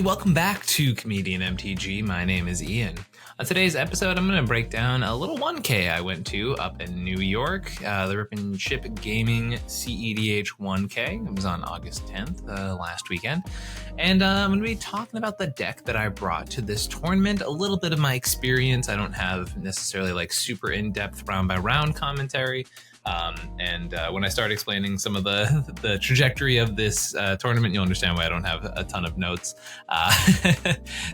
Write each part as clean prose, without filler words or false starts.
Welcome back to Comedian MTG. My name is Ian. On today's episode, I'm going to break down a little 1K I went to up in New York, the Rip and Chip Gaming cEDH 1K. It was on August 10th, last weekend. And I'm going to be talking about the deck that I brought to this tournament, a little bit of my experience. I don't have necessarily like super in-depth round by round commentary. When I start explaining some of the trajectory of this tournament, you'll understand why I don't have a ton of notes.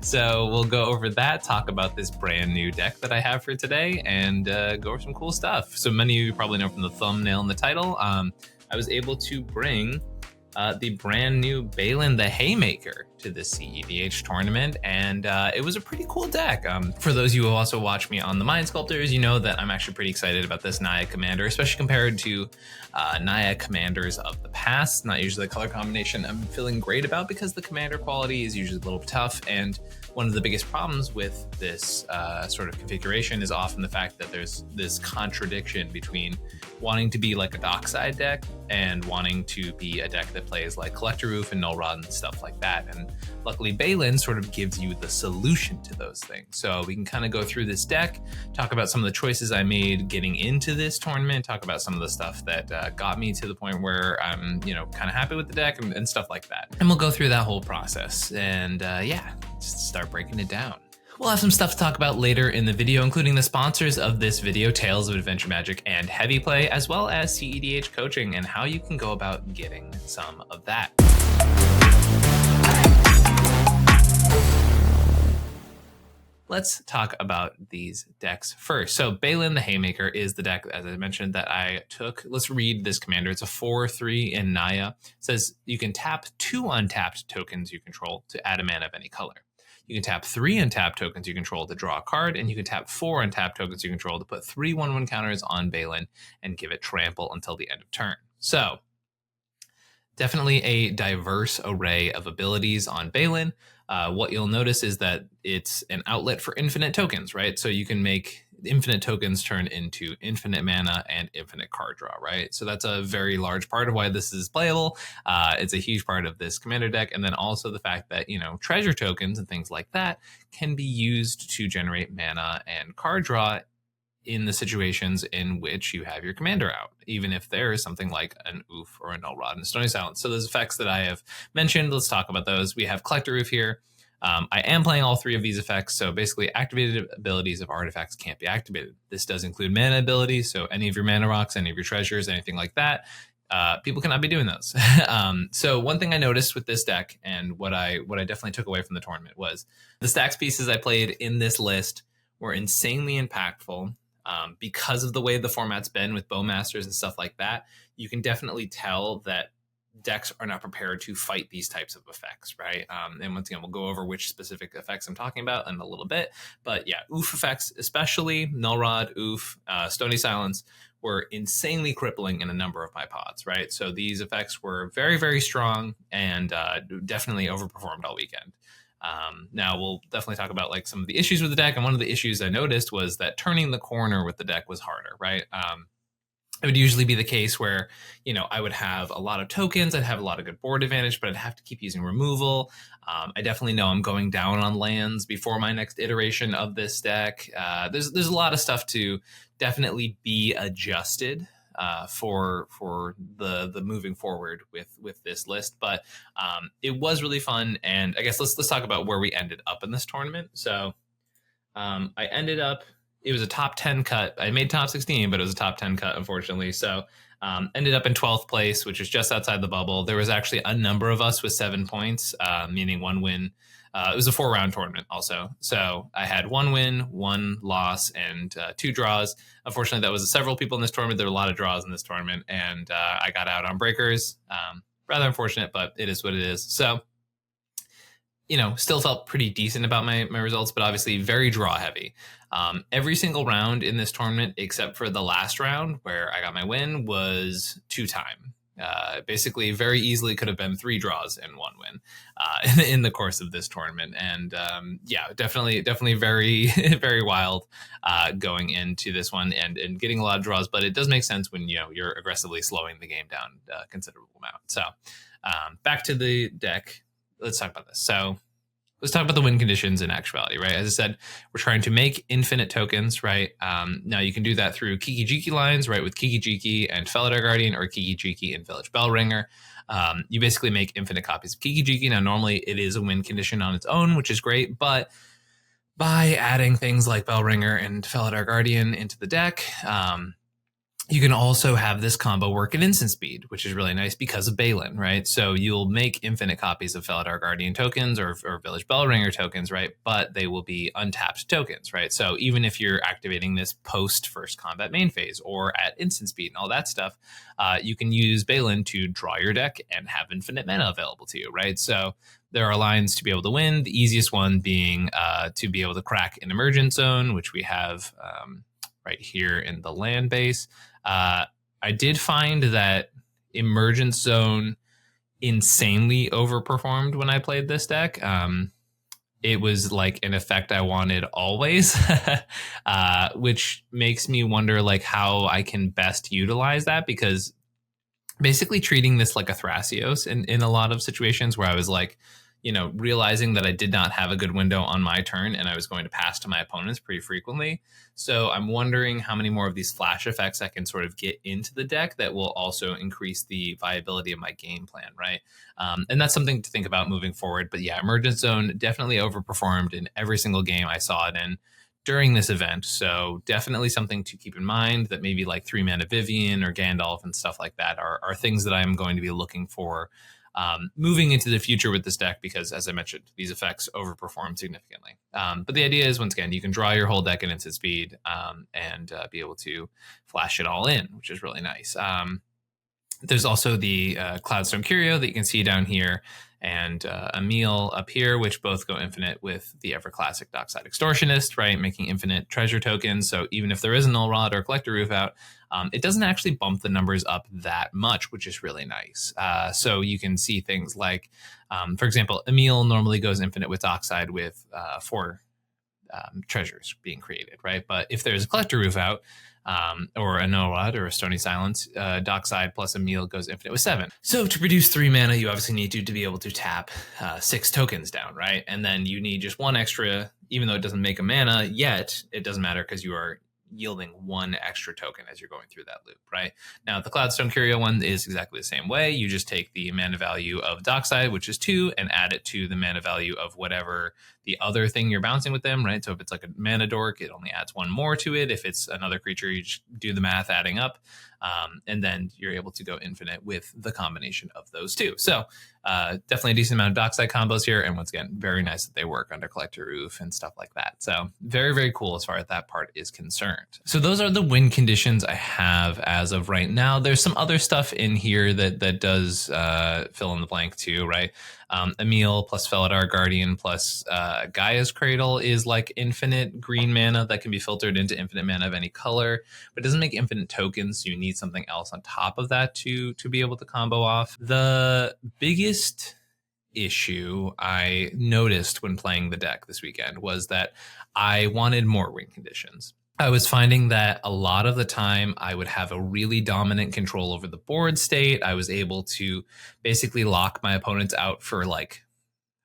So we'll go over that, talk about this brand new deck that I have for today, and go over some cool stuff. So many of you probably know from the thumbnail and the title, I was able to bring the brand new Baylen The Haymaker to the cEDH tournament, and it was a pretty cool deck. For those of you who also watch me on the Mind Sculptors, you know that I'm actually pretty excited about this Naya commander, especially compared to Naya commanders of the past. Not usually a color combination I'm feeling great about because the commander quality is usually a little tough, and one of the biggest problems with this sort of configuration is often the fact that there's this contradiction between wanting to be like a dockside deck and wanting to be a deck that plays like Collector Roof and Null Rod and stuff like that. And luckily Baylen sort of gives you the solution to those things. So we can kind of go through this deck, talk about some of the choices I made getting into this tournament, talk about some of the stuff that got me to the point where I'm, kind of happy with the deck and stuff like that. And we'll go through that whole process and just start breaking it down. We'll have some stuff to talk about later in the video, including the sponsors of this video, Tales of Adventure Magic and Heavy Play, as well as cEDH coaching and how you can go about getting some of that. Let's talk about these decks first. So Baylen The Haymaker is the deck, as I mentioned, that I took. Let's read this commander. It's a 4/3 in Naya. It says you can tap 2 untapped tokens you control to add a mana of any color. You can tap 3 untapped tokens you control to draw a card, and you can tap 4 untapped tokens you control to put 3 1/1 counters on Baylen and give it trample until the end of turn. So definitely a diverse array of abilities on Baylen. What you'll notice is that it's an outlet for infinite tokens, right? So you can make infinite tokens turn into infinite mana and infinite card draw, right? So that's a very large part of why this is playable. It's a huge part of this commander deck. And then also the fact that, treasure tokens and things like that can be used to generate mana and card draw in the situations in which you have your commander out, even if there is something like an Oof or a Null Rod and Stony Silence. So those effects that I have mentioned, let's talk about those. We have Collector Roof here. I am playing all 3 of these effects, so basically activated abilities of artifacts can't be activated. This does include mana abilities, so any of your mana rocks, any of your treasures, anything like that, people cannot be doing those. So one thing I noticed with this deck, and what I definitely took away from the tournament, was the stacks pieces I played in this list were insanely impactful. Because of the way the format's been with Bowmasters and stuff like that, you can definitely tell that decks are not prepared to fight these types of effects, right? And once again, we'll go over which specific effects I'm talking about in a little bit. But yeah, Oof effects, especially Null Rod, Oof, Stony Silence, were insanely crippling in a number of my pods, right? So these effects were very, very strong and definitely overperformed all weekend. Now we'll definitely talk about like some of the issues with the deck. And one of the issues I noticed was that turning the corner with the deck was harder, right? It would usually be the case where, I would have a lot of tokens, I'd have a lot of good board advantage, but I'd have to keep using removal. I definitely know I'm going down on lands before my next iteration of this deck. There's a lot of stuff to definitely be adjusted for the moving forward with this list, but it was really fun. And I guess let's talk about where we ended up in this tournament. So I ended up, it was a top 10 cut. I made top 16, but it was a top 10 cut, unfortunately. So ended up in 12th place, which is just outside the bubble. There was actually a number of us with 7 points, meaning 1 win. It was a 4-round tournament also. So I had 1 win, 1 loss, and 2 draws. Unfortunately, that was several people in this tournament. There were a lot of draws in this tournament, and I got out on breakers. Rather unfortunate, but it is what it is. So, still felt pretty decent about my results, but obviously very draw heavy. Every single round in this tournament, except for the last round where I got my win, was 2-time. Basically, very easily could have been 3 draws and 1 win in the course of this tournament. And definitely very, very wild going into this one and getting a lot of draws. But it does make sense when you're aggressively slowing the game down a considerable amount. So back to the deck. Let's talk about this. So let's talk about the win conditions in actuality, right? As I said, we're trying to make infinite tokens, right? Now you can do that through Kiki-Jiki lines, right? With Kiki-Jiki and Felidar Guardian, or Kiki-Jiki and Village Bellringer. You basically make infinite copies of Kiki-Jiki. Now, normally it is a win condition on its own, which is great, but by adding things like Bellringer and Felidar Guardian into the deck, you can also have this combo work at instant speed, which is really nice because of Baylen, right? So you'll make infinite copies of Felidar Guardian tokens or Village Bellringer tokens, right? But they will be untapped tokens, right? So even if you're activating this post first combat main phase or at instant speed and all that stuff, you can use Baylen to draw your deck and have infinite mana available to you, right? So there are lines to be able to win. The easiest one being to be able to crack an Emergent Zone, which we have right here in the land base. I did find that Emergent Zone insanely overperformed when I played this deck. It was like an effect I wanted always, which makes me wonder like how I can best utilize that, because basically treating this like a Thrasios in a lot of situations where I was like, you know, realizing that I did not have a good window on my turn and I was going to pass to my opponents pretty frequently. So I'm wondering how many more of these flash effects I can sort of get into the deck that will also increase the viability of my game plan, right? And that's something to think about moving forward. But yeah, Emergent Zone definitely overperformed in every single game I saw it in during this event. So definitely something to keep in mind, that maybe like 3-mana Vivian or Gandalf and stuff like that are things that I'm going to be looking for moving into the future with this deck, because as I mentioned, these effects overperform significantly. But the idea is, once again, you can draw your whole deck in instant speed and be able to flash it all in, which is really nice. There's also the Cloudstone Curio that you can see down here, and Emil up here, which both go infinite with the ever classic Dockside Extortionist, right? Making infinite treasure tokens. So even if there is a Null Rod or Collector Roof out, it doesn't actually bump the numbers up that much, which is really nice. So you can see things like, for example, Emil normally goes infinite with Dockside with 4 treasures being created, right? But if there's a Collector Roof out, or a Null Rod or a Stony Silence, Dockside plus Emil goes infinite with 7. So to produce 3 mana, you obviously need to be able to tap 6 tokens down, right? And then you need just 1 extra, even though it doesn't make a mana yet, it doesn't matter because you are yielding 1 extra token as you're going through that loop, right? Now, the Cloudstone Curio one is exactly the same way. You just take the mana value of Dockside, which is 2, and add it to the mana value of whatever the other thing you're bouncing with them, right? So if it's like a mana dork, it only adds 1 more to it. If it's another creature, you just do the math adding up, and then you're able to go infinite with the combination of those two. So definitely a decent amount of Dockside combos here, and once again, very nice that they work under Collector Roof and stuff like that. So very, very cool as far as that part is concerned. So those are the win conditions I have as of right now. There's some other stuff in here that does fill in the blank too, right? Emil plus Felidar Guardian plus Gaia's Cradle is like infinite green mana that can be filtered into infinite mana of any color, but it doesn't make infinite tokens, so you need something else on top of that to be able to combo off. The biggest issue I noticed when playing the deck this weekend was that I wanted more win conditions. I was finding that a lot of the time I would have a really dominant control over the board state. I was able to basically lock my opponents out for like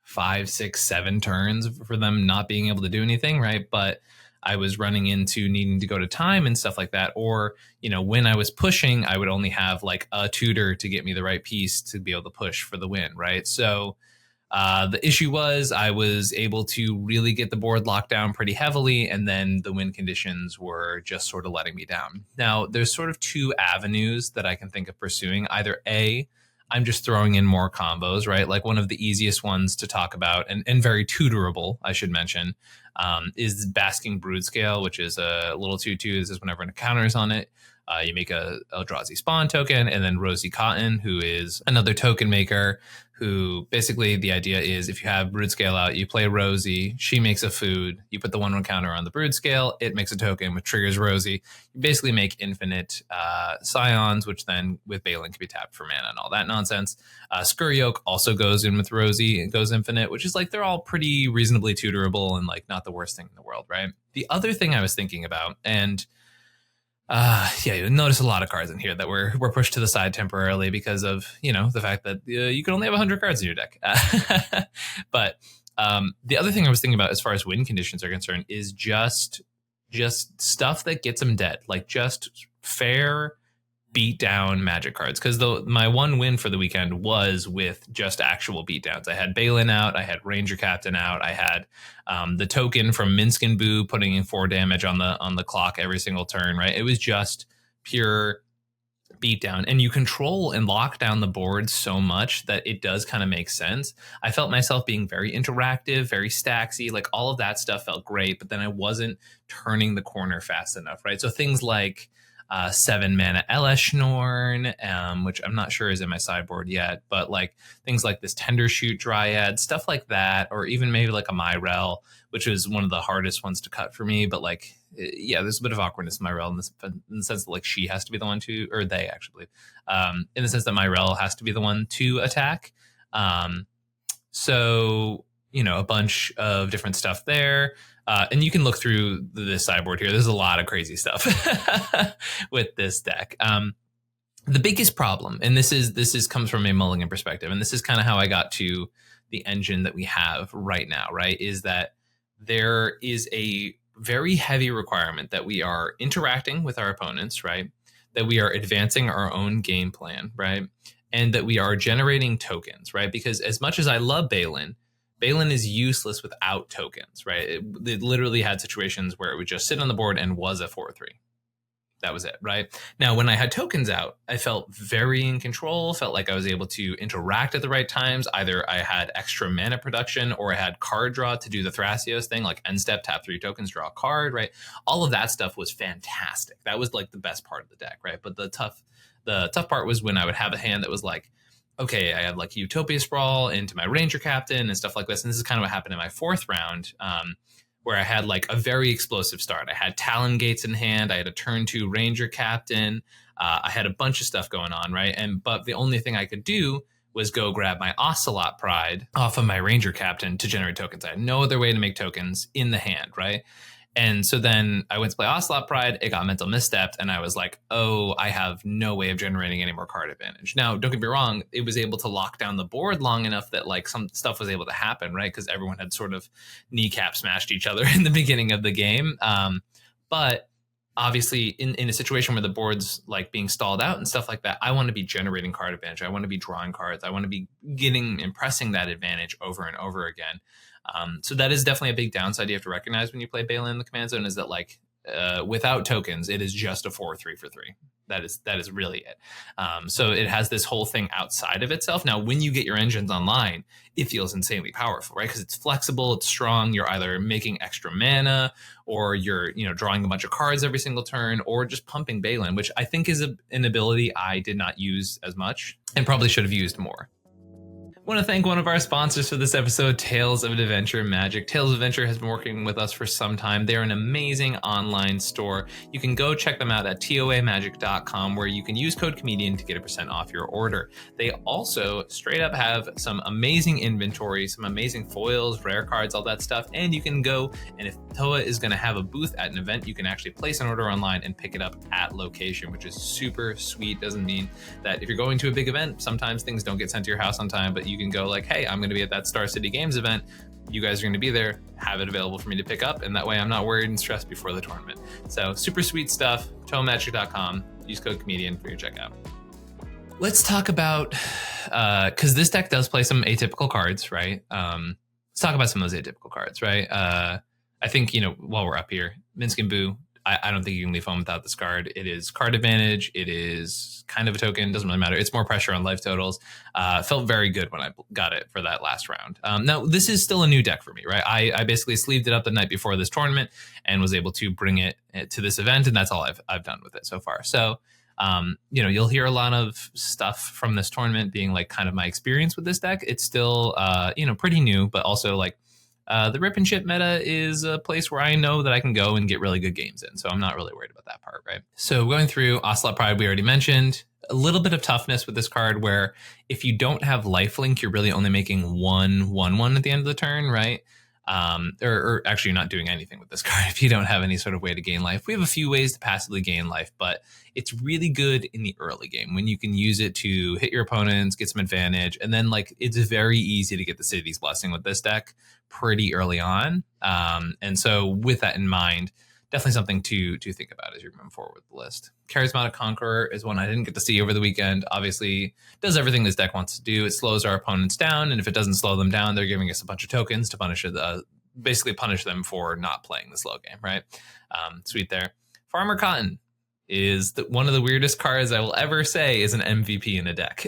5, 6, 7 turns for them not being able to do anything, right? But I was running into needing to go to time and stuff like that. Or, you know, when I was pushing, I would only have like a tutor to get me the right piece to be able to push for the win, right? So the issue was I was able to really get the board locked down pretty heavily, and then the win conditions were just sort of letting me down. Now, there's sort of 2 avenues that I can think of pursuing. Either A, I'm just throwing in more combos, right? Like one of the easiest ones to talk about and very tutorable, I should mention, is Basking Broodscale, which is a little 2/2. This is whenever an encounter is on it. You make a Eldrazi Spawn token, and then Rosie Cotton, who is another token maker, who basically the idea is if you have Broodscale out, you play Rosie, she makes a food, you put the 1/1 counter on the Broodscale, it makes a token, which triggers Rosie. You basically make infinite Scions, which then with Baylen can be tapped for mana and all that nonsense. Skuryoke also goes in with Rosie and goes infinite, which is like they're all pretty reasonably tutorable and like not the worst thing in the world, right? The other thing I was thinking about, and yeah, you'll notice a lot of cards in here that were pushed to the side temporarily because of, you know, the fact that you can only have 100 cards in your deck. But The other thing I was thinking about as far as win conditions are concerned is just stuff that gets them dead, like just fair beat down magic cards. Because my one win for the weekend was with just actual beatdowns. I had Baylen out, I had Ranger Captain out, I had the token from Minsk and Boo putting in 4 damage on the clock every single turn, right? It was just pure beatdown, and you control and lock down the board so much that it does kind of make sense. I felt myself being very interactive, very stacksy, like all of that stuff felt great, but then I wasn't turning the corner fast enough, right? So things like 7 mana Eleshnorn, which I'm not sure is in my sideboard yet, but like things like this Tender Shoot Dryad, stuff like that, or even maybe like a Myrel, which was one of the hardest ones to cut for me. But like, yeah, there's a bit of awkwardness in Myrel in the sense that like she has to be the one to, or they actually, in the sense that Myrel has to be the one to attack. So, a bunch of different stuff there. And you can look through this sideboard here. There's a lot of crazy stuff with this deck. The biggest problem, and this is comes from a mulligan perspective, and this is kind of how I got to the engine that we have right now, right? Is that there is a very heavy requirement that we are interacting with our opponents, right? That we are advancing our own game plan, right? And that we are generating tokens, right? Because as much as I love Baylen is useless without tokens, right? It literally had situations where it would just sit on the board and was a 4/3. That was it, right? Now, when I had tokens out, I felt very in control, felt like I was able to interact at the right times. Either I had extra mana production or I had card draw to do the Thrasios thing, like end step, tap 3 tokens, draw a card, right? All of that stuff was fantastic. That was like the best part of the deck, right? But the tough part was when I would have a hand that was like, okay, I have like Utopia Sprawl into my Ranger Captain and stuff like this. And this is kind of what happened in my 4th round, where I had like a very explosive start. I had Talon Gates in hand. I had a turn 2 Ranger Captain. I had a bunch of stuff going on, right? But the only thing I could do was go grab my Ocelot Pride off of my Ranger Captain to generate tokens. I had no other way to make tokens in the hand, right? And so then I went to play Ocelot Pride, it got mental misstepped, and I was like, oh, I have no way of generating any more card advantage. Now, don't get me wrong, it was able to lock down the board long enough that like some stuff was able to happen, right? Because everyone had sort of kneecap smashed each other in the beginning of the game. But obviously in a situation where the board's like being stalled out and stuff like that, I want to be generating card advantage. I want to be drawing cards. I want to be impressing that advantage over and over again. So that is definitely a big downside you have to recognize when you play Baylen in the command zone, is that like without tokens, it is just a 4/3 for 3. That is really it. So it has this whole thing outside of itself. Now, when you get your engines online, it feels insanely powerful, right? Because it's flexible, it's strong. You're either making extra mana, or you're drawing a bunch of cards every single turn, or just pumping Baylen, which I think is an ability I did not use as much and probably should have used more. I want to thank one of our sponsors for this episode, Tales of Adventure Magic. Tales of Adventure has been working with us for some time. They're an amazing online store. You can go check them out at toamagic.com, where you can use code comedian to get 1% off your order. They also straight up have some amazing inventory, some amazing foils, rare cards, all that stuff. And you can go, and if Toa is going to have a booth at an event, you can actually place an order online and pick it up at location, which is super sweet. Doesn't mean that if you're going to a big event, sometimes things don't get sent to your house on time, but you can go like, hey, I'm going to be at that Star City Games event. You guys are going to be there. Have it available for me to pick up. And that way I'm not worried and stressed before the tournament. So super sweet stuff. toamagic.com. Use code comedian for your checkout. Let's talk about, because this deck does play some atypical cards, right? Let's talk about some of those atypical cards, right? I think, while we're up here, Minsk and Boo, I don't think you can leave home without this card. It is card advantage. It is kind of a token. Doesn't really matter. It's more pressure on life totals. Felt very good when I got it for that last round. Now, this is still a new deck for me, right? I basically sleeved it up the night before this tournament and was able to bring it to this event, and that's all I've done with it so far. So, you'll hear a lot of stuff from this tournament being like kind of my experience with this deck. It's still, pretty new, but also like, the rip and ship meta is a place where I know that I can go and get really good games in. So I'm not really worried about that part, right? So going through Ocelot Pride, we already mentioned a little bit of toughness with this card, where if you don't have lifelink, you're really only making 1/1/1 at the end of the turn, right? or actually you're not doing anything with this card if you don't have any sort of way to gain life. We have a few ways to passively gain life, but it's really good in the early game when you can use it to hit your opponents, get some advantage, and then like it's very easy to get the City's Blessing with this deck pretty early on. And so with that in mind, definitely something to think about as you're moving forward with the list. Charismatic Conqueror is one I didn't get to see over the weekend. Obviously, does everything this deck wants to do. It slows our opponents down, and if it doesn't slow them down, they're giving us a bunch of tokens to punish basically punish them for not playing the slow game, right? Sweet there. Farmer Cotton is one of the weirdest cards I will ever say is an MVP in a deck.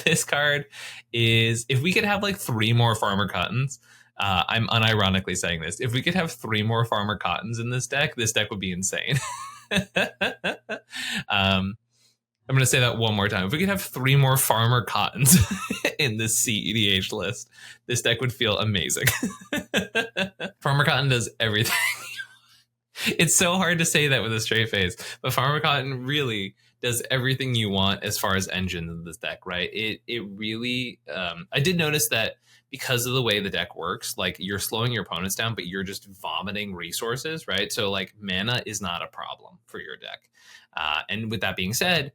This card is, if we could have like 3 more Farmer Cottons, I'm unironically saying this, if we could have 3 more Farmer Cottons in this deck would be insane. I'm going to say that one more time. If we could have 3 more Farmer Cottons in this cEDH list, this deck would feel amazing. Farmer Cotton does everything. It's so hard to say that with a straight face, but Farmer Cotton really does everything you want as far as engines in this deck, right? It really, I did notice that because of the way the deck works, like you're slowing your opponents down, but you're just vomiting resources, right? So like mana is not a problem for your deck. And with that being said,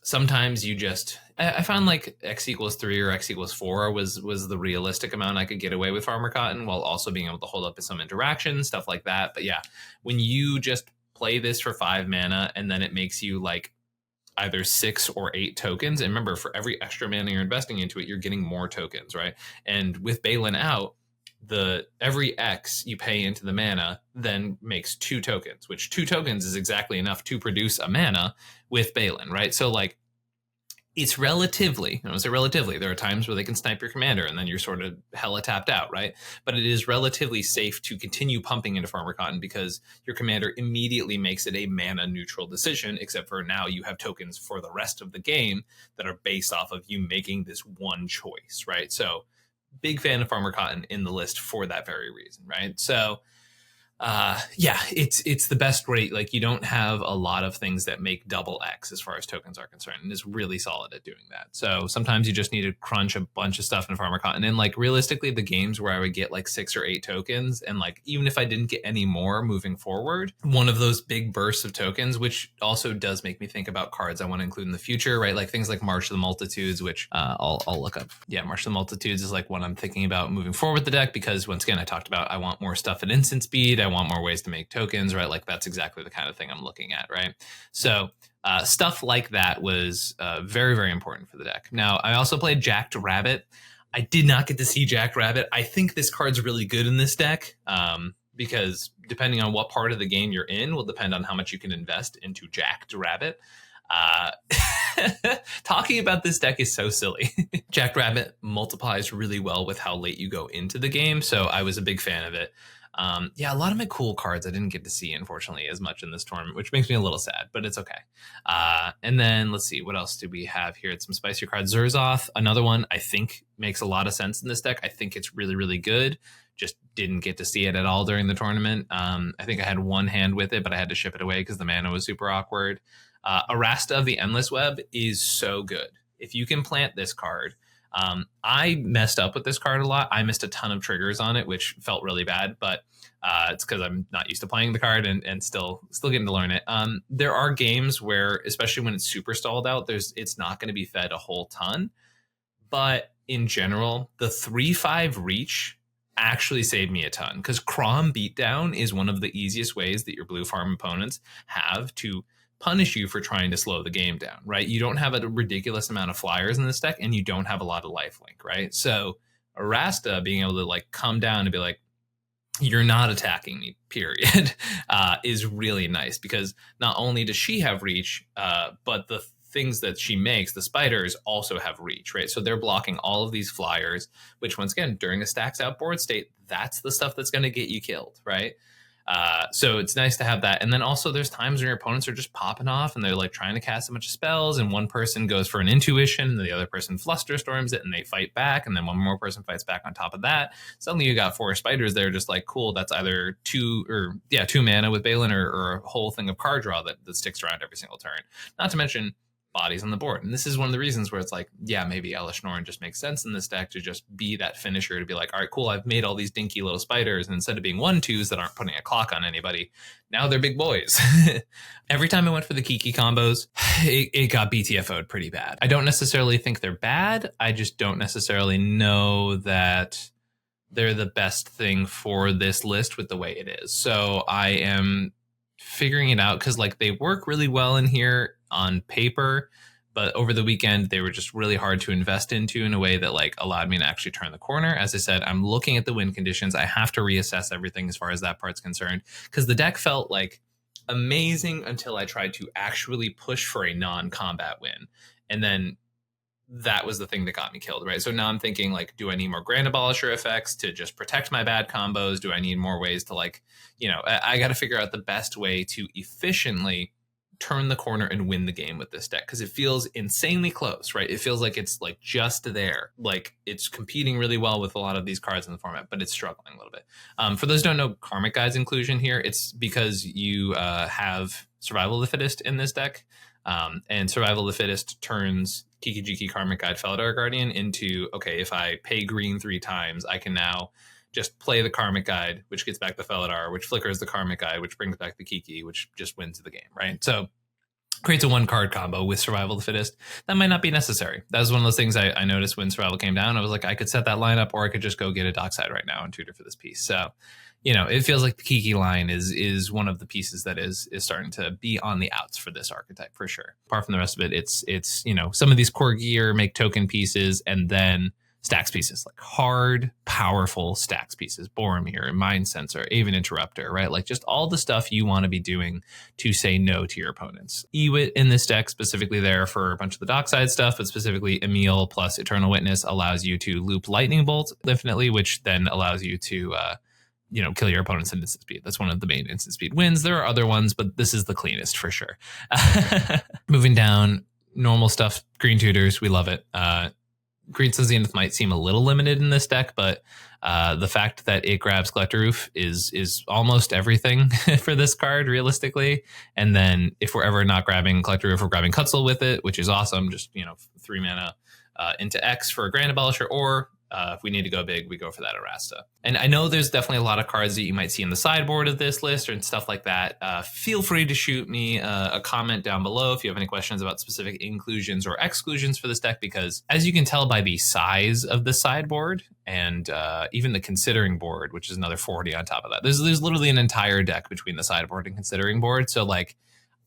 sometimes you just, I found like X equals 3 or X equals 4 was the realistic amount I could get away with Farmer Cotton while also being able to hold up some interactions, stuff like that. But yeah, when you just play this for 5 mana and then it makes you like either 6 or 8 tokens. And remember, for every extra mana you're investing into it, you're getting more tokens, right? And with Baylen out, every X you pay into the mana then makes 2 tokens, which 2 tokens is exactly enough to produce a mana with Baylen, right? So like, it's relatively, I would say relatively, there are times where they can snipe your commander and then you're sort of hella tapped out, right? But it is relatively safe to continue pumping into Farmer Cotton because your commander immediately makes it a mana neutral decision, except for now you have tokens for the rest of the game that are based off of you making this one choice, right? So big fan of Farmer Cotton in the list for that very reason, right? So yeah, it's the best rate. Like you don't have a lot of things that make double X as far as tokens are concerned, and it's really solid at doing that. So sometimes you just need to crunch a bunch of stuff in Farmer Cotton. And like realistically, the games where I would get like 6 or 8 tokens, and like even if I didn't get any more moving forward, one of those big bursts of tokens, which also does make me think about cards I want to include in the future, right? Like things like March of the Multitudes, which I'll look up. Yeah, March of the Multitudes is like what I'm thinking about moving forward with the deck because once again, I talked about I want more stuff at instant speed. I want more ways to make tokens, right? Like that's exactly the kind of thing I'm looking at, right? So stuff like that was very, very important for the deck. Now, I also played Jacked Rabbit. I did not get to see Jacked Rabbit. I think this card's really good in this deck because depending on what part of the game you're in will depend on how much you can invest into Jacked Rabbit. Talking about this deck is so silly. Jacked Rabbit multiplies really well with how late you go into the game, so I was a big fan of it. Yeah, a lot of my cool cards I didn't get to see, unfortunately, as much in this tournament, which makes me a little sad, but it's okay. And then let's see, what else do we have here? It's some spicier cards. Zerzoth, another one I think makes a lot of sense in this deck. I think it's really, really good. Just didn't get to see it at all during the tournament. I think I had one hand with it, but I had to ship it away because the mana was super awkward. Arasta of the Endless Web is so good. If you can plant this card, I messed up with this card a lot. I missed a ton of triggers on it, which felt really bad, but it's because I'm not used to playing the card and still getting to learn it. There are games where, especially when it's super stalled out, it's not going to be fed a whole ton. But in general, the 3/5 reach actually saved me a ton because Crom Beatdown is one of the easiest ways that your blue farm opponents have to punish you for trying to slow the game down, right? You don't have a ridiculous amount of flyers in this deck and you don't have a lot of lifelink, right? So Arasta being able to like come down and be like, you're not attacking me, period, is really nice because not only does she have reach, but the things that she makes, the spiders also have reach, right? So they're blocking all of these flyers, which once again, during a stacks out board state, that's the stuff that's going to get you killed, right? So it's nice to have that. And then also there's times when your opponents are just popping off and they're like trying to cast a bunch of spells and one person goes for an intuition and the other person flusterstorms it and they fight back. And then one more person fights back on top of that. Suddenly you got 4 spiders there just like, cool, that's either 2 mana with Baylen or a whole thing of card draw that sticks around every single turn. Not to mention bodies on the board. And this is one of the reasons where it's like, yeah, maybe Elesh Norn just makes sense in this deck to just be that finisher, to be like, all right, cool, I've made all these dinky little spiders, and instead of being 1/2s that aren't putting a clock on anybody, now they're big boys. Every time I went for the Kiki combos, it got BTFO'd pretty bad. I don't necessarily think they're bad. I just don't necessarily know that they're the best thing for this list with the way it is. So I am figuring it out, because like they work really well in here on paper, but over the weekend they were just really hard to invest into in a way that like allowed me to actually turn the corner. As I said, I'm looking at the win conditions. I have to reassess everything as far as that part's concerned, because the deck felt like amazing until I tried to actually push for a non-combat win, and then that was the thing that got me killed, right? So now I'm thinking like, do I need more Grand Abolisher effects to just protect my bad combos? Do I need more ways to like, I got to figure out the best way to efficiently turn the corner and win the game with this deck, because it feels insanely close, right? It feels like it's like just there, like it's competing really well with a lot of these cards in the format, but it's struggling a little bit. For those who don't know Karmic Guide's inclusion here, it's because you have Survival of the Fittest in this deck, and Survival of the Fittest turns Kiki Jiki Karmic Guide Felidar Guardian into, okay, if I pay green 3 times, I can now just play the Karmic Guide, which gets back the Felidar, which flickers the Karmic Guide, which brings back the Kiki, which just wins the game, right? So creates a 1-card combo with Survival of the Fittest. That might not be necessary. That was one of those things I noticed when Survival came down. I was like, I could set that lineup, or I could just go get a Dockside right now and tutor for this piece. So, it feels like the Kiki line is one of the pieces that is starting to be on the outs for this archetype for sure. Apart from the rest of it, it's some of these core gear make token pieces, and then stacks pieces, like hard, powerful stacks pieces, Boromir, Mind Sensor, Aven Interrupter, right? Like just all the stuff you want to be doing to say no to your opponents. Ewit in this deck, specifically there for a bunch of the Dockside stuff, but specifically Emil plus Eternal Witness allows you to loop Lightning Bolt infinitely, which then allows you to kill your opponents in instant speed. That's one of the main instant speed wins. There are other ones, but this is the cleanest for sure. Moving down, normal stuff, green tutors, we love it. Green Sun Zenith might seem a little limited in this deck, but the fact that it grabs Collector Roof is almost everything for this card, realistically. And then if we're ever not grabbing Collector Roof, we're grabbing Cutzel with it, which is awesome. Just 3 mana into X for a Grand Abolisher, or if we need to go big, we go for that Arasta. And I know there's definitely a lot of cards that you might see in the sideboard of this list and stuff like that. Feel free to shoot me a comment down below if you have any questions about specific inclusions or exclusions for this deck, because as you can tell by the size of the sideboard and even the considering board, which is another 40 on top of that, there's literally an entire deck between the sideboard and considering board. So like,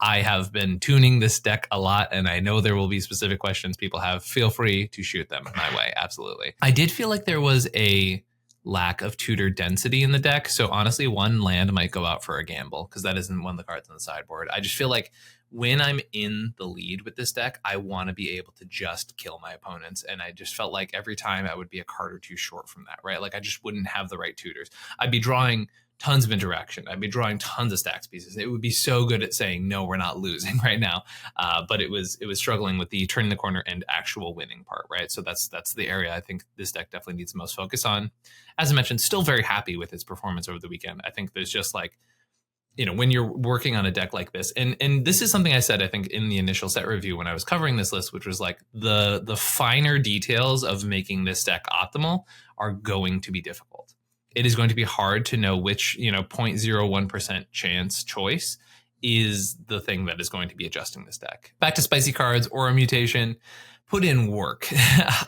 I have been tuning this deck a lot, and I know there will be specific questions people have. Feel free to shoot them my way. Absolutely. I did feel like there was a lack of tutor density in the deck. So honestly, 1 land might go out for a gamble, because that isn't one of the cards on the sideboard. I just feel like when I'm in the lead with this deck, I want to be able to just kill my opponents. And I just felt like every time I would be a card or 2 short from that, right? Like I just wouldn't have the right tutors. I'd be drawing tons of interaction. I'd be drawing tons of stacks pieces. It would be so good at saying, no, we're not losing right now. But it was struggling with the turning the corner and actual winning part, right? So that's the area I think this deck definitely needs the most focus on. As I mentioned, still very happy with its performance over the weekend. I think there's just like, when you're working on a deck like this, and this is something I said, I think in the initial set review when I was covering this list, which was like the finer details of making this deck optimal are going to be difficult. It is going to be hard to know which, 0.01% chance choice is the thing that is going to be adjusting this deck. Back to spicy cards or a mutation, put in work.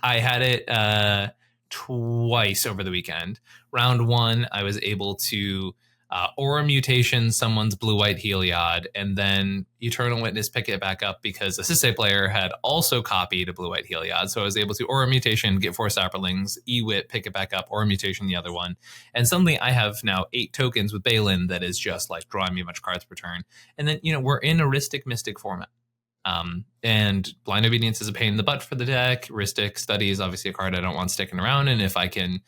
I had it twice over the weekend. Round 1, I was able to Aura Mutation someone's blue-white Heliod, and then Eternal Witness pick it back up because a Sisei player had also copied a blue-white Heliod. So I was able to Aura Mutation, get 4 Saprolings, Ewit, pick it back up, Aura Mutation the other one. And suddenly I have now 8 tokens with Baylen that is just like drawing me a bunch of cards per turn. And then, we're in a Rhystic Mystic format. And Blind Obedience is a pain in the butt for the deck. Rhystic Study is obviously a card I don't want sticking around. And if I can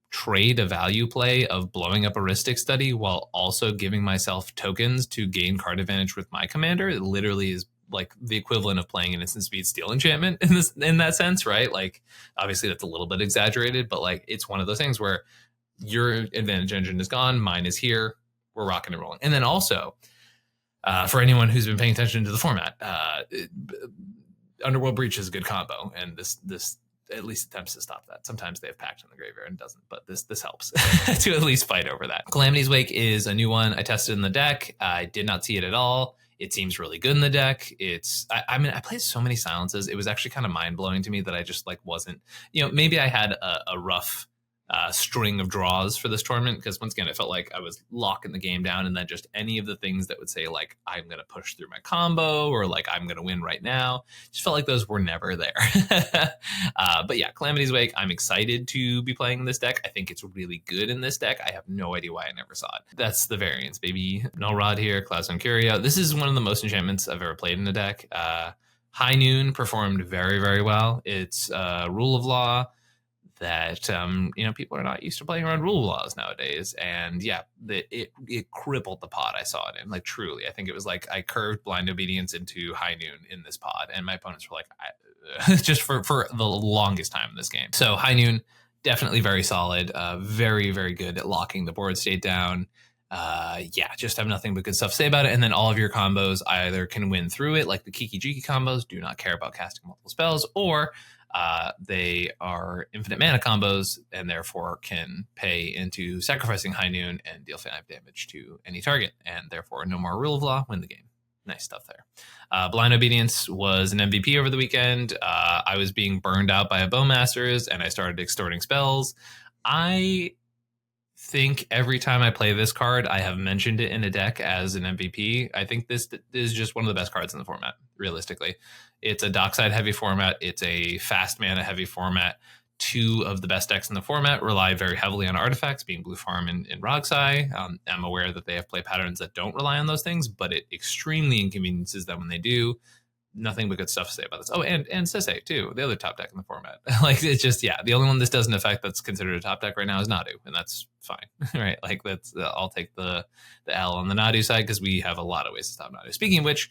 trade a value play of blowing up a Rhystic Study while also giving myself tokens to gain card advantage with my commander, it literally is like the equivalent of playing an instant speed steal enchantment in that sense, right? Like obviously that's a little bit exaggerated, but like it's one of those things where your advantage engine is gone, mine is here, we're rocking and rolling. And then also for anyone who's been paying attention to the format, Underworld Breach is a good combo, and this at least attempts to stop that. Sometimes they have Pact in the graveyard and doesn't, but this helps to at least fight over that. Calamity's Wake is a new one I tested in the deck. I did not see it at all. It seems really good in the deck. I mean, I played so many silences. It was actually kind of mind-blowing to me that I just like wasn't, maybe I had a rough string of draws for this tournament, because once again, it felt like I was locking the game down, and then just any of the things that would say like I'm gonna push through my combo or like I'm gonna win right now, just felt like those were never there. But yeah, Calamity's Wake, I'm excited to be playing this deck. I think it's really good in this deck. I have no idea why I never saw it. That's the variance, baby. Null Rod here, Cloudstone Curio. This is one of the most enchantments I've ever played in a deck. High Noon performed very, very well. It's Rule of Law that people are not used to playing around rule laws nowadays, and yeah, it crippled the pod I saw it in. Like truly, I think it was like I curved Blind Obedience into High Noon in this pod, and my opponents were like, just for the longest time in this game. So High Noon, definitely very solid, very, very good at locking the board state down. Just have nothing but good stuff to say about it. And then all of your combos either can win through it, like the Kiki Jiki combos do not care about casting multiple spells, or they are infinite mana combos and therefore can pay into sacrificing High Noon and deal 5 damage to any target, and therefore no more Rule of Law, win the game. Nice stuff there. Blind Obedience was an MVP over the weekend. I was being burned out by a Bowmasters, and I started extorting spells. I think every time I play this card, I have mentioned it in a deck as an MVP. I think this is just one of the best cards in the format, realistically. It's a dockside heavy format. It's a fast mana heavy format. 2 of the best decks in the format rely very heavily on artifacts, being Blue Farm and Rogsai. I'm aware that they have play patterns that don't rely on those things, but it extremely inconveniences them when they do. Nothing but good stuff to say about this. Oh, and Sisay too, the other top deck in the format. Like, it's just, yeah, the only one this doesn't affect that's considered a top deck right now is Nadu, and that's fine, right? Like, that's I'll take the L on the Nadu side, because we have a lot of ways to stop Nadu. Speaking of which,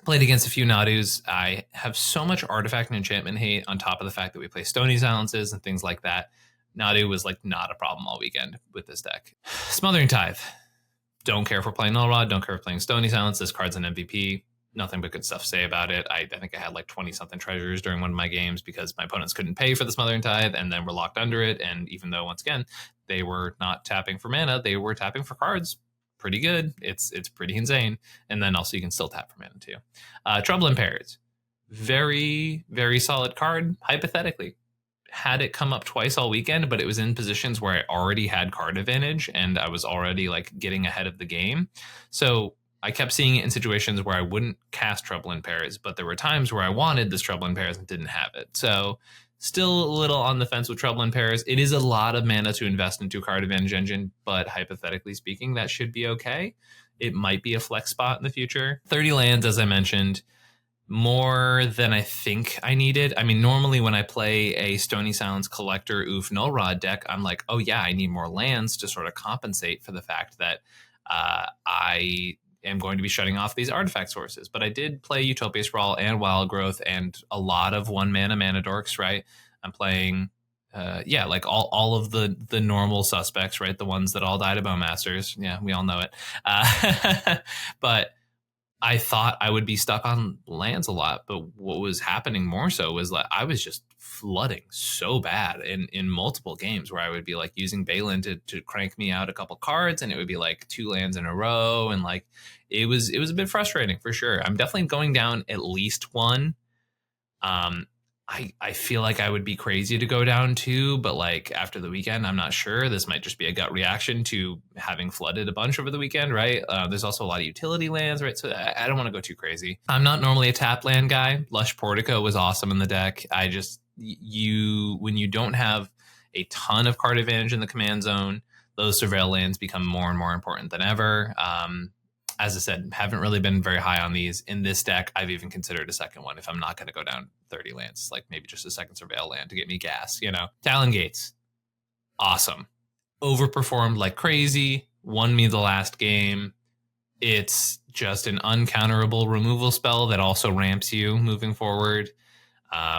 played against a few Nadus. I have so much artifact and enchantment hate on top of the fact that we play Stony Silences and things like that. Nadu was like not a problem all weekend with this deck. Smothering Tithe. Don't care for playing Null Rod. Don't care for playing Stony Silence. This card's an MVP. Nothing but good stuff to say about it. I think I had like 20-something treasures during one of my games because my opponents couldn't pay for the Smothering Tithe and then were locked under it. And even though, once again, they were not tapping for mana, they were tapping for cards. Pretty good. It's pretty insane. And then also you can still tap for mana too. Trouble in Pairs. Very, very solid card, hypothetically. Had it come up twice all weekend, but it was in positions where I already had card advantage and I was already like getting ahead of the game. So I kept seeing it in situations where I wouldn't cast Trouble in Pairs, but there were times where I wanted this Trouble in Pairs and didn't have it. So still a little on the fence with Trouble in Pairs. It is a lot of mana to invest into card advantage engine, but hypothetically speaking, that should be okay. It might be a flex spot in the future. 30 lands, as I mentioned, more than I think I needed. I mean, normally when I play a Stony Silence Collector Oof Null Rod deck, I'm like, oh yeah, I need more lands to sort of compensate for the fact that I am going to be shutting off these artifact sources. But I did play Utopia Sprawl and Wild Growth and a lot of 1-mana mana dorks, right? I'm playing, like all of the normal suspects, right? The ones that all died of Bowmasters. Yeah, we all know it. But I thought I would be stuck on lands a lot, but what was happening more so was like I was just flooding so bad in multiple games where I would be like using Baylen to crank me out a couple cards, and it would be like 2 lands in a row, and like it was a bit frustrating for sure. I'm definitely going down at least 1. I feel like I would be crazy to go down 2, but like after the weekend, I'm not sure. This might just be a gut reaction to having flooded a bunch over the weekend, right? There's also a lot of utility lands, right? So I don't want to go too crazy. I'm not normally a tap land guy. Lush Portico was awesome in the deck. I just, when you don't have a ton of card advantage in the command zone, those surveil lands become more and more important than ever. As I said, haven't really been very high on these. In this deck, I've even considered a second one if I'm not going to go down 30 lands, like maybe just a second surveil land to get me gas, Talon Gates, awesome. Overperformed like crazy, won me the last game. It's just an uncounterable removal spell that also ramps you moving forward.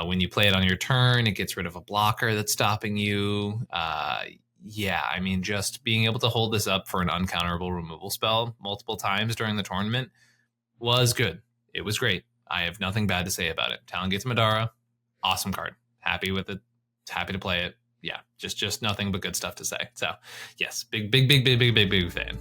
When you play it on your turn, it gets rid of a blocker that's stopping you. I mean, just being able to hold this up for an uncounterable removal spell multiple times during the tournament was good. It was great. I have nothing bad to say about it. Talongate's Madara, awesome card. Happy with it. Happy to play it. Yeah, just nothing but good stuff to say. So yes, big fan.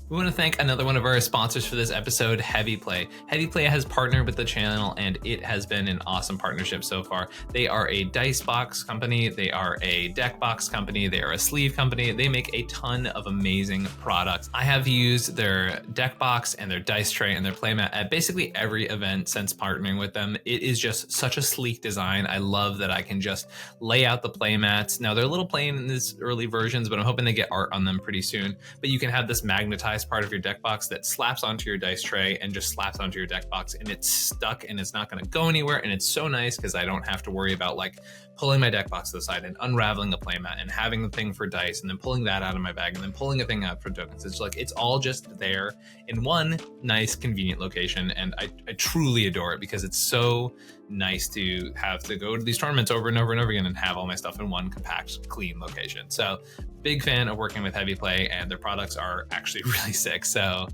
We want to thank another one of our sponsors for this episode, Heavy Play. Heavy Play has partnered with the channel, and it has been an awesome partnership so far. They are a dice box company. They are a deck box company. They are a sleeve company. They make a ton of amazing products. I have used their deck box and their dice tray and their playmat at basically every event since partnering with them. It is just such a sleek design. I love that I can just lay out the playmats. Now, they're a little plain in these early versions, but I'm hoping they get art on them pretty soon. But you can have this magnetized part of your deck box that slaps onto your dice tray and just slaps onto your deck box, and it's stuck and it's not going to go anywhere. And it's so nice because I don't have to worry about like pulling my deck box to the side and unraveling the playmat and having the thing for dice and then pulling that out of my bag and then pulling a thing out for tokens. It's like it's all just there in one nice convenient location, and I truly adore it because it's so nice to have to go to these tournaments over and over and over again and have all my stuff in one compact, clean location. So big fan of working with Heavy Play, and their products are actually really sick. So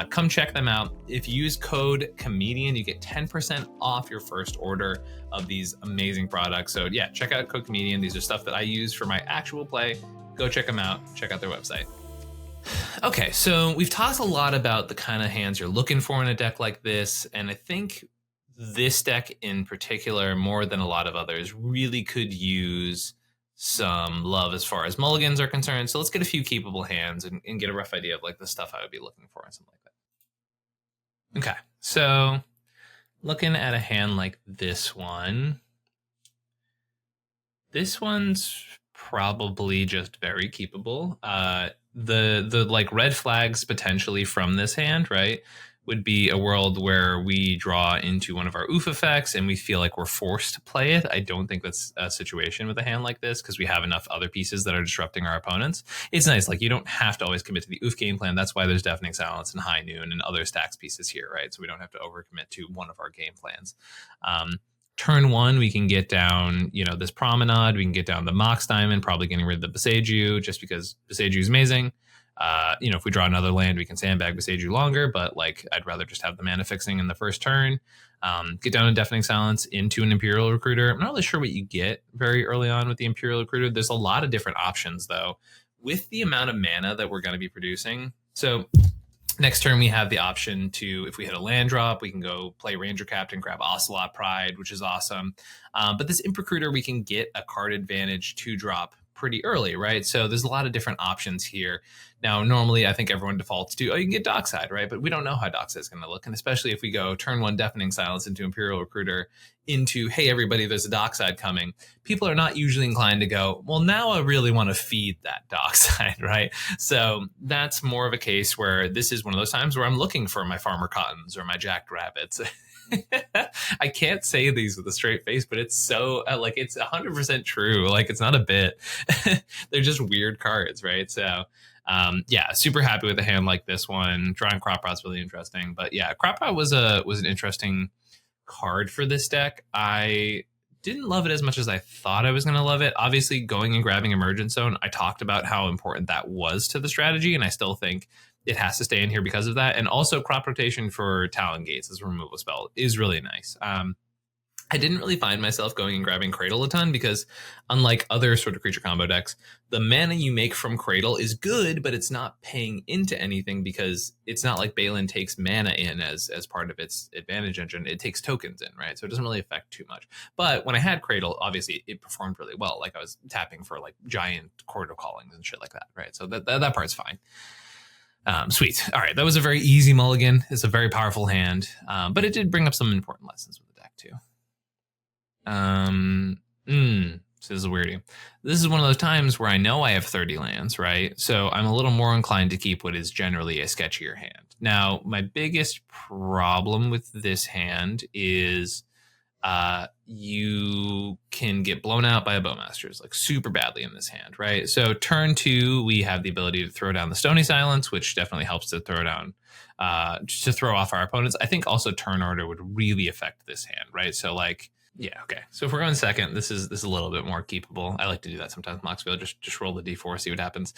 come check them out. If you use code Comedian, you get 10% off your first order of these amazing products. So yeah, check out code Comedian. These are stuff that I use for my actual play. Go check them out. Check out their website. Okay, so we've talked a lot about the kind of hands you're looking for in a deck like this, and I think this deck in particular, more than a lot of others, really could use some love as far as mulligans are concerned. So let's get a few keepable hands and get a rough idea of like the stuff I would be looking for and something like that. Okay, so looking at a hand like this one, this one's probably just very keepable. The like red flags potentially from this hand, right, would be a world where we draw into one of our oof effects and we feel like we're forced to play it. I don't think that's a situation with a hand like this because we have enough other pieces that are disrupting our opponents. It's nice, like you don't have to always commit to the oof game plan. That's why there's Deafening Silence and High Noon and other stacks pieces here, right? So we don't have to overcommit to one of our game plans. Turn one, we can get down, this Promenade. We can get down the Mox Diamond, probably getting rid of the Boseiju just because Boseiju is amazing. If we draw another land, we can sandbag Boseiju longer, but like I'd rather just have the mana fixing in the first turn. Get down to Deafening Silence into an Imperial Recruiter. I'm not really sure what you get very early on with the Imperial Recruiter. There's a lot of different options though, with the amount of mana that we're going to be producing. So next turn, we have the option to, if we hit a land drop, we can go play Ranger Captain, grab Ocelot Pride, which is awesome. But this Imp Recruiter, we can get a card advantage to drop pretty early, right? So there's a lot of different options here. Now, normally, I think everyone defaults to, you can get Dockside, right? But we don't know how Dockside is going to look. And especially if we go turn one Deafening Silence into Imperial Recruiter into, hey, everybody, there's a Dockside coming. People are not usually inclined to go, well, now I really want to feed that Dockside, right? So that's more of a case where this is one of those times where I'm looking for my Farmer Cottons or my Jackrabbits. I can't say these with a straight face, but it's so it's 100% true. Like it's not a bit. They're just weird cards, right? So super happy with a hand like this one. Drawing Crop Rot's really interesting, but yeah, Crop Rot was an interesting card for this deck. I didn't love it as much as I thought I was going to love it. Obviously, going and grabbing Emergence Zone, I talked about how important that was to the strategy, and I still think it has to stay in here because of that. And also, Crop Rotation for Talon Gates as a removal spell is really nice. I didn't really find myself going and grabbing Cradle a ton because, unlike other sort of creature combo decks, the mana you make from Cradle is good, but it's not paying into anything because it's not like Baylen takes mana in as part of its advantage engine. It takes tokens in, right? So it doesn't really affect too much. But when I had Cradle, obviously it performed really well. Like I was tapping for like giant Corridor Callings and shit like that, right? So that part's fine. Sweet. All right, that was a very easy mulligan. It's a very powerful hand, but it did bring up some important lessons with the deck too. So this is a weirdie. This is one of those times where I know I have 30 lands, right? So I'm a little more inclined to keep what is generally a sketchier hand. Now, my biggest problem with this hand is you can get blown out by a Bowmasters like super badly in this hand, right? So turn two, we have the ability to throw down the Stony Silence, which definitely helps to throw down, to throw off our opponents. I think also turn order would really affect this hand, right? So like, yeah, okay. So if we're going second, this is a little bit more keepable. I like to do that sometimes. Moxville, just roll the D4, see what happens.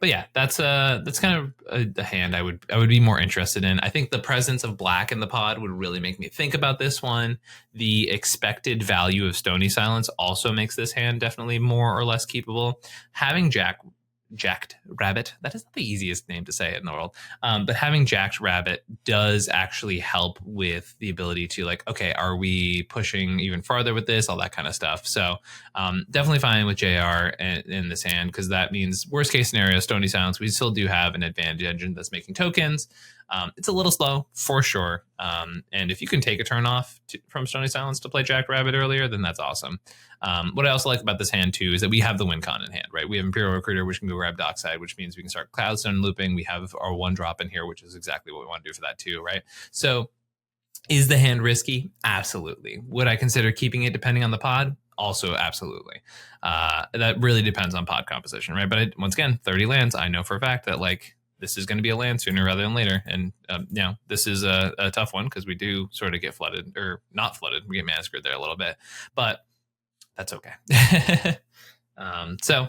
But yeah, that's kind of a hand I would be more interested in. I think the presence of black in the pod would really make me think about this one. The expected value of Stony Silence also makes this hand definitely more or less keepable. Having Jacked Rabbit, that is not the easiest name to say it in the world, but having Jacked Rabbit does actually help with the ability to, like, okay, are we pushing even farther with this, all that kind of stuff. So definitely fine with JR in this hand, because that means worst case scenario, Stony Silence, we still do have an advantage engine that's making tokens. It's a little slow for sure. And if you can take a turn off from Stony Silence to play Jack Rabbit earlier, then that's awesome. What I also like about this hand too is that we have the win con in hand, right? We have Imperial Recruiter, which can go grab Dockside, which means we can start Cloudstone looping. We have our 1-drop in here, which is exactly what we want to do for that too, right? So is the hand risky? Absolutely. Would I consider keeping it depending on the pod? Also, absolutely. That really depends on pod composition, right? But once again, 30 lands, I know for a fact that, like, this is going to be a land sooner rather than later. And, this is a tough one because we do sort of get flooded, or not flooded. We get mana screwed there a little bit, but that's okay. So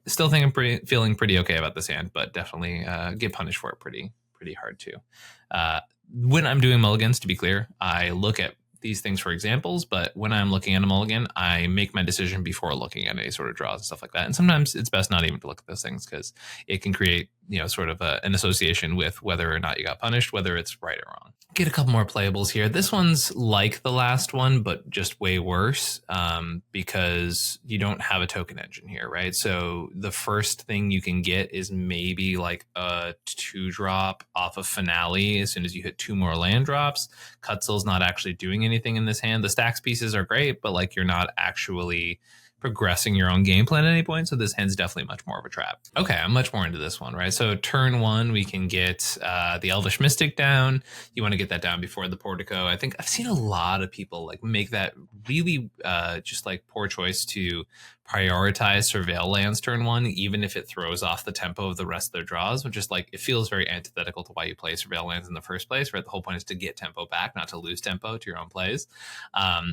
still think I'm feeling pretty okay about this hand, but definitely get punished for it pretty hard too. When I'm doing mulligans, to be clear, I look at these things for examples, but when I'm looking at a mulligan, I make my decision before looking at any sort of draws and stuff like that. And sometimes it's best not even to look at those things, because it can create, sort of an association with whether or not you got punished, whether it's right or wrong. Get a couple more playables here. This one's like the last one, but just way worse, because you don't have a token engine here, right? So the first thing you can get is maybe like a 2-drop off of Finale as soon as you hit 2 more land drops. Cutsel's not actually doing anything in this hand. The stacks pieces are great, but like you're not actually progressing your own game plan at any point. So this hand's definitely much more of a trap. Okay, I'm much more into this one, right? So turn 1, we can get the Elvish Mystic down. You want to get that down before the Portico. I think I've seen a lot of people like make that really just like poor choice to prioritize Surveil lands turn 1, even if it throws off the tempo of the rest of their draws, which is like, it feels very antithetical to why you play Surveil lands in the first place, right? The whole point is to get tempo back, not to lose tempo to your own plays.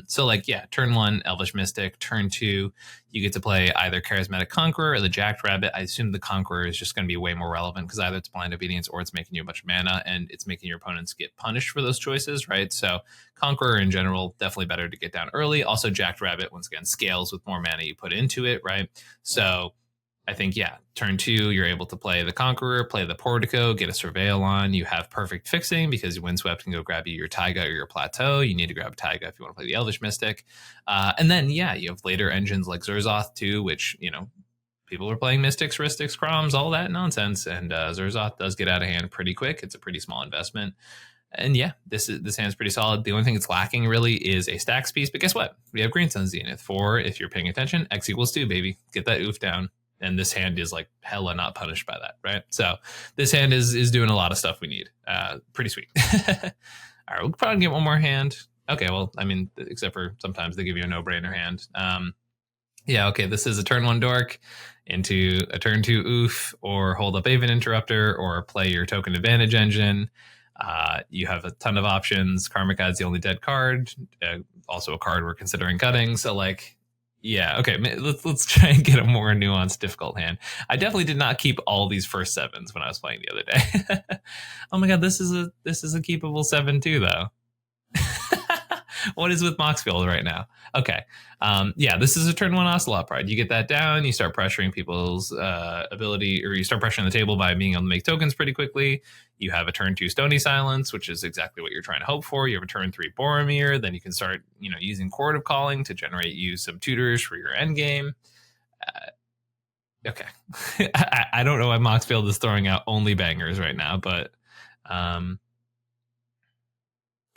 So like, yeah, turn 1, Elvish Mystic. Turn 2, you get to play either Charismatic Conqueror or the Jacked Rabbit. I assume the Conqueror is just going to be way more relevant because either it's Blind Obedience or it's making you a bunch of mana and it's making your opponents get punished for those choices, right? So Conqueror in general, definitely better to get down early. Also, Jacked Rabbit, once again, scales with more mana you put into it, right? So I think, yeah, turn 2, you're able to play the Conqueror, play the Portico, get a Surveil on. You have perfect fixing because Windswept can go grab you your Taiga or your Plateau. You need to grab Taiga if you want to play the Elvish Mystic. And then, yeah, you have later engines like Zerzoth too, which, people are playing Mystics, Ristics, Croms, all that nonsense. And Zerzoth does get out of hand pretty quick. It's a pretty small investment. And yeah, this hand's pretty solid. The only thing it's lacking really is a stacks piece. But guess what? We have Green Sun Zenith for, if you're paying attention, X equals 2, baby. Get that oof down. And this hand is like hella not punished by that, right? So this hand is doing a lot of stuff we need. Pretty sweet. All right, we'll probably get one more hand. Okay, well, I mean, except for sometimes they give you a no-brainer hand. Yeah, okay, this is a turn 1 Dork into a turn 2 Oof, or hold up Aven Interrupter, or play your token advantage engine. You have a ton of options. Karmic Guide's the only dead card. Also a card we're considering cutting. So like, yeah, okay, let's try and get a more nuanced, difficult hand. I definitely did not keep all these first 7s when I was playing the other day. Oh my god, this is a keepable 7 too, though. What is with Moxfield right now? Okay. Yeah, this is a turn 1 Ocelot Pride. You get that down, you start pressuring people's ability, or you start pressuring the table by being able to make tokens pretty quickly. You have a turn 2 Stony Silence, which is exactly what you're trying to hope for. You have a turn 3 Boromir. Then you can start, using Chord of Calling to generate you some tutors for your endgame. Okay. I don't know why Moxfield is throwing out only bangers right now, but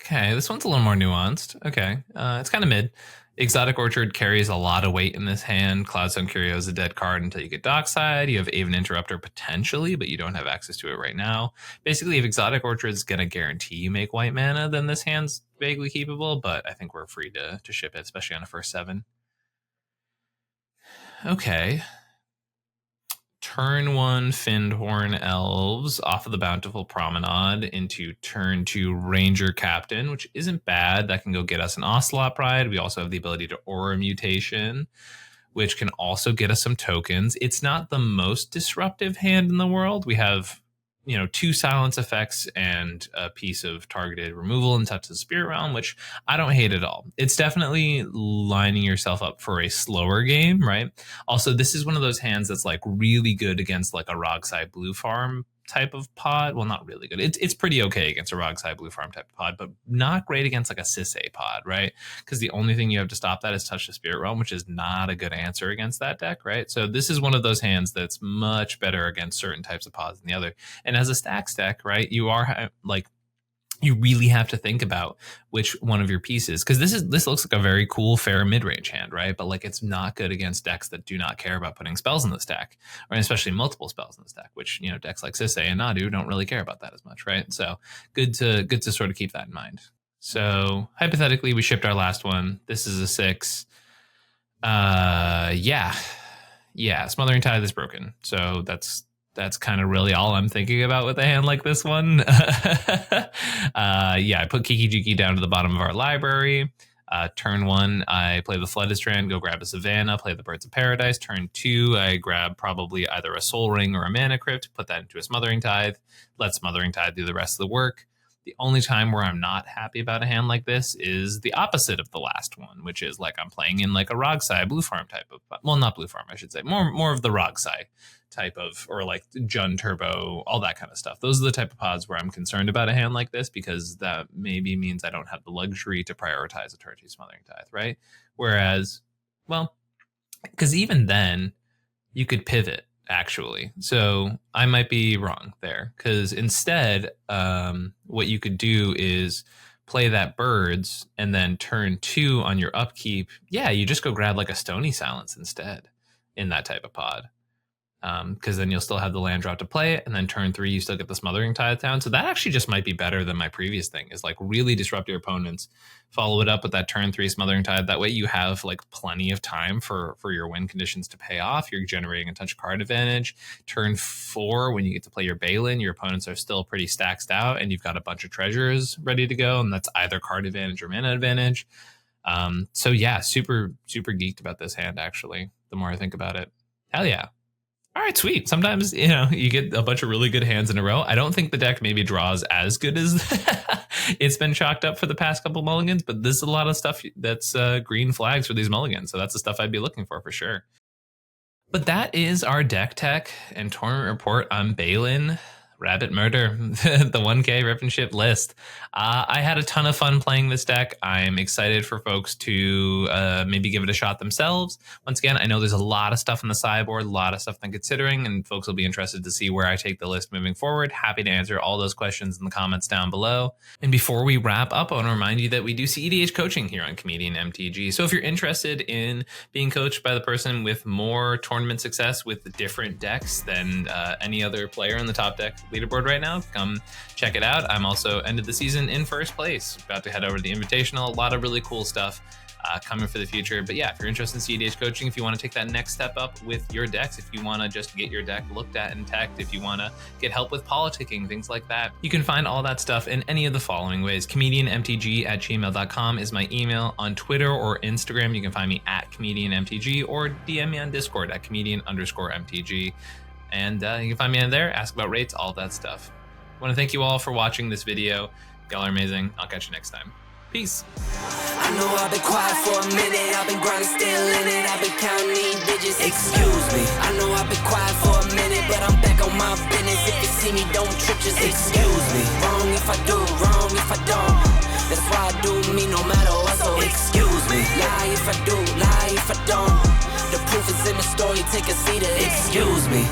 okay, this one's a little more nuanced. Okay, it's kind of mid. Exotic Orchard carries a lot of weight in this hand. Cloudstone Curio is a dead card until you get Dockside. You have Aven Interrupter potentially, but you don't have access to it right now. Basically, if Exotic Orchard is going to guarantee you make white mana, then this hand's vaguely keepable, but I think we're free to ship it, especially on a first 7. Okay. Turn 1 Findhorn Elves off of the Bountiful Promenade into turn 2 Ranger Captain, which isn't bad. That can go get us an Ocelot Pride. We also have the ability to Aura Mutation, which can also get us some tokens. It's not the most disruptive hand in the world. We have, 2 silence effects and a piece of targeted removal and Touch of the Spirit Realm, which I don't hate at all. It's definitely lining yourself up for a slower game, right? Also, this is one of those hands that's like really good against like a Rogsai Blue Farm type of pod. Well, not really good. It's pretty okay against a Rogsai Blue Farm type of pod, but not great against like a cEDH pod, right? Because the only thing you have to stop that is Touch the Spirit Realm, which is not a good answer against that deck, right? So this is one of those hands that's much better against certain types of pods than the other. And as a stacks deck, right, you are like, you really have to think about which one of your pieces, because this looks like a very cool, fair mid-range hand, right? But like, it's not good against decks that do not care about putting spells in the stack, or especially multiple spells in the stack, which decks like cEDH and Nadu don't really care about that as much, right? So good to sort of keep that in mind. So hypothetically, we shipped our last one. This is a 6. Yeah, Smothering Tithe is broken. So that's kind of really all I'm thinking about with a hand like this one. I put Kiki Jiki down to the bottom of our library. Turn 1, I play the Flooded Strand, go grab a Savannah, play the Birds of Paradise. Turn 2, I grab probably either a Soul Ring or a Mana Crypt, put that into a Smothering Tithe, let Smothering Tithe do the rest of the work. The only time where I'm not happy about a hand like this is the opposite of the last one, which is like I'm playing in like a Rogsai Blue Farm type of, well, not Blue Farm, I should say, more of the Rogsai type of, or like Jund Turbo, all that kind of stuff. Those are the type of pods where I'm concerned about a hand like this, because that maybe means I don't have the luxury to prioritize a turn 2 Smothering Tithe, right? Whereas, well, because even then you could pivot, actually. So I might be wrong there, because instead what you could do is play that Birds, and then turn 2 on your upkeep, you just go grab like a Stony Silence instead in that type of pod. Because then you'll still have the land drop to play it, and then turn 3 you still get the Smothering Tithe down. So that actually just might be better than my previous thing, is like really disrupt your opponents, follow it up with that turn 3 Smothering Tithe. That way you have like plenty of time for your win conditions to pay off. You're generating a touch of card advantage. Turn 4, when you get to play your Baylen, your opponents are still pretty stacked out, and you've got a bunch of treasures ready to go, and that's either card advantage or mana advantage. So yeah, super geeked about this hand, actually, the more I think about it. Hell yeah. All right, sweet. Sometimes, you get a bunch of really good hands in a row. I don't think the deck maybe draws as good as it's been chalked up for the past couple mulligans, but this is a lot of stuff that's green flags for these mulligans. So that's the stuff I'd be looking for sure. But that is our deck tech and tournament report on Baylen Rabbit Murder, the 1K Rip and Ship list. I had a ton of fun playing this deck. I'm excited for folks to maybe give it a shot themselves. Once again, I know there's a lot of stuff on the sideboard, a lot of stuff I'm considering, and folks will be interested to see where I take the list moving forward. Happy to answer all those questions in the comments down below. And before we wrap up, I want to remind you that we do cEDH coaching here on Comedian MTG. So if you're interested in being coached by the person with more tournament success with different decks than any other player in the top deck leaderboard right now, come check it out. I'm also ended the season in first place, about to head over to the Invitational. A lot of really cool stuff coming for the future. But yeah, if you're interested in cEDH coaching, if you want to take that next step up with your decks, if you want to just get your deck looked at and teched, if you want to get help with politicking, things like that, you can find all that stuff in any of the following ways. comedianmtg@gmail.com is my email. On Twitter or Instagram, you can find me at comedianmtg, or DM me on Discord at comedian_mtg. And you can find me in there, ask about rates, all that stuff. I want to thank you all for watching this video. Y'all are amazing. I'll catch you next time. Peace. I know I've been quiet for a minute. I've been grinding, still in it. I've been counting these digits. Excuse me. I know I've been quiet for a minute, but I'm back on my business. If you see me, don't trip, just excuse me. Wrong if I do, wrong if I don't. That's why I do me no matter what, so excuse me. Lie if I do, lie if I don't. The proof is in the story, take a seat, excuse me.